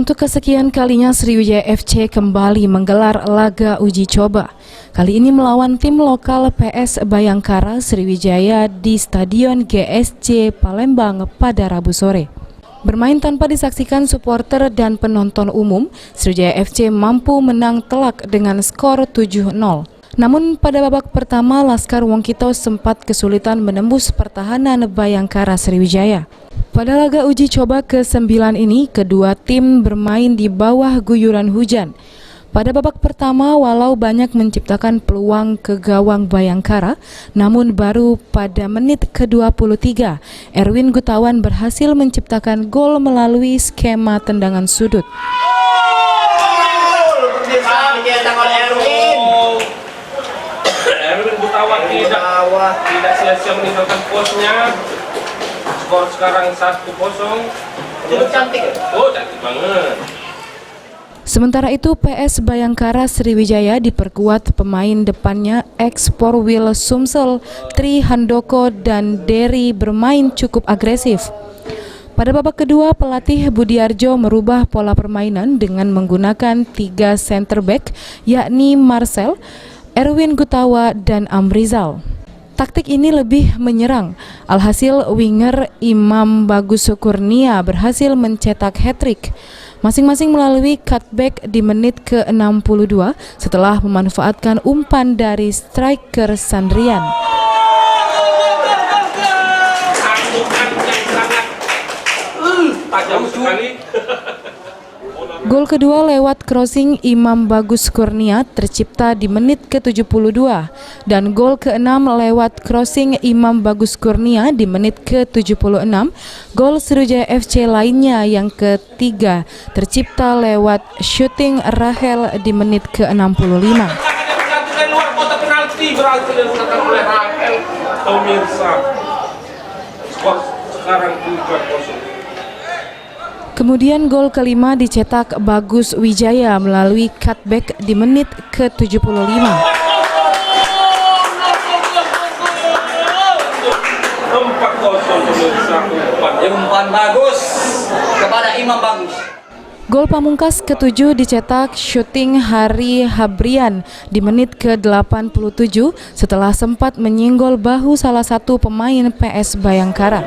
Untuk kesekian kalinya Sriwijaya FC kembali menggelar laga uji coba. Kali ini melawan tim lokal PS Bayangkara Sriwijaya di Stadion GSC Palembang pada Rabu sore. Bermain tanpa disaksikan supporter dan penonton umum, Sriwijaya FC mampu menang telak dengan skor 7-0. Namun pada babak pertama Laskar Wongkito sempat kesulitan menembus pertahanan Bayangkara Sriwijaya. Pada laga uji coba ke-9 ini, kedua tim bermain di bawah guyuran hujan. Pada babak pertama, walau banyak menciptakan peluang ke gawang Bayangkara, namun baru pada menit ke-23, Erwin Gutawan berhasil menciptakan gol melalui skema tendangan sudut. Erwin Gutawan tidak sia-sia meninggalkan posnya. Skor sekarang 1-0. Cantik. Oh, cantik banget. Sementara itu PS Bayangkara Sriwijaya diperkuat pemain depannya ex-Porwil Sumsel, Tri Handoko dan Dery bermain cukup agresif. Pada babak kedua, pelatih Budiarjo merubah pola permainan dengan menggunakan 3 center back, yakni Marcel, Erwin Gutawa dan Amrizal. Taktik ini lebih menyerang. Alhasil winger Imam Bagus Kurnia berhasil mencetak hat-trick, masing-masing melalui cutback di menit ke-62 setelah memanfaatkan umpan dari striker Sandrian. Tajam sekali. Gol kedua lewat crossing Imam Bagus Kurnia tercipta di menit ke-72 dan gol ke-6 lewat crossing Imam Bagus Kurnia di menit ke-76. Gol Sriwijaya FC lainnya yang ketiga tercipta lewat shooting Rahel di menit ke-65. Luar kotak penalti berhasil dilakukan oleh Rahel. Pemirsa, skor sekarang 2-0. Kemudian gol kelima dicetak Bagus Wijaya melalui cutback di menit ke-75. Umpan bagus kepada Imam Bagus. Gol pamungkas ke-7 dicetak shooting Hari Habrian di menit ke-87 setelah sempat menyinggol bahu salah satu pemain PS Bayangkara.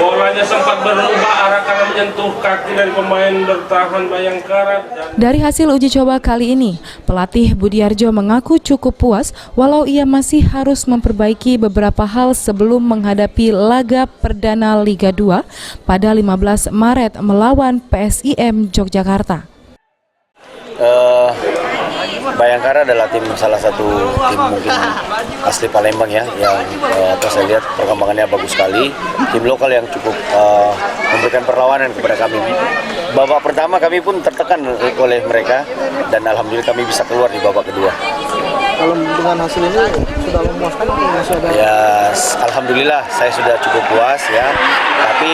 Bolanya sempat berubah arah karena menyentuh kaki dari pemain bertahan Bayangkara. Dari hasil uji coba kali ini, pelatih Budiarjo mengaku cukup puas walau ia masih harus memperbaiki beberapa hal sebelum menghadapi laga perdana Liga 2 pada 15 Maret melawan PSIM Yogyakarta. Bayangkara adalah salah satu tim mungkin asli Palembang ya, yang saya lihat perkembangannya bagus sekali. Tim lokal yang cukup memberikan perlawanan kepada kami. Babak pertama kami pun tertekan oleh mereka dan alhamdulillah kami bisa keluar di babak kedua. Kalau dengan hasil ini sudah memuaskan masih ada? Ya, alhamdulillah saya sudah cukup puas ya. Tapi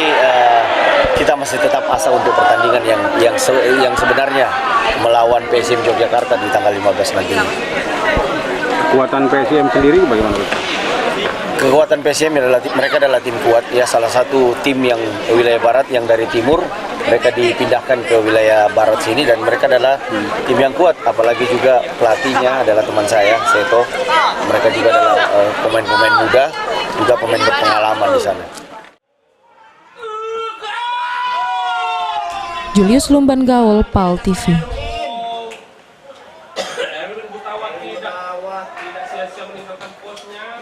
kita masih tetap asa untuk pertandingan yang sebenarnya melawan PSIM Yogyakarta di tanggal 15 nanti. Kekuatan PSIM sendiri bagaimana? Kekuatan PSIM mereka adalah tim kuat ya, salah satu tim yang wilayah barat yang dari timur mereka dipindahkan ke wilayah barat sini dan mereka adalah tim yang kuat, apalagi juga pelatihnya adalah teman saya Seto. Mereka juga adalah pemain-pemain muda, juga pemain berpengalaman di sana. Julius Lumban Gaul, PAL TV. Erwin Gutawan tidak sia-sia meninggalkan posnya.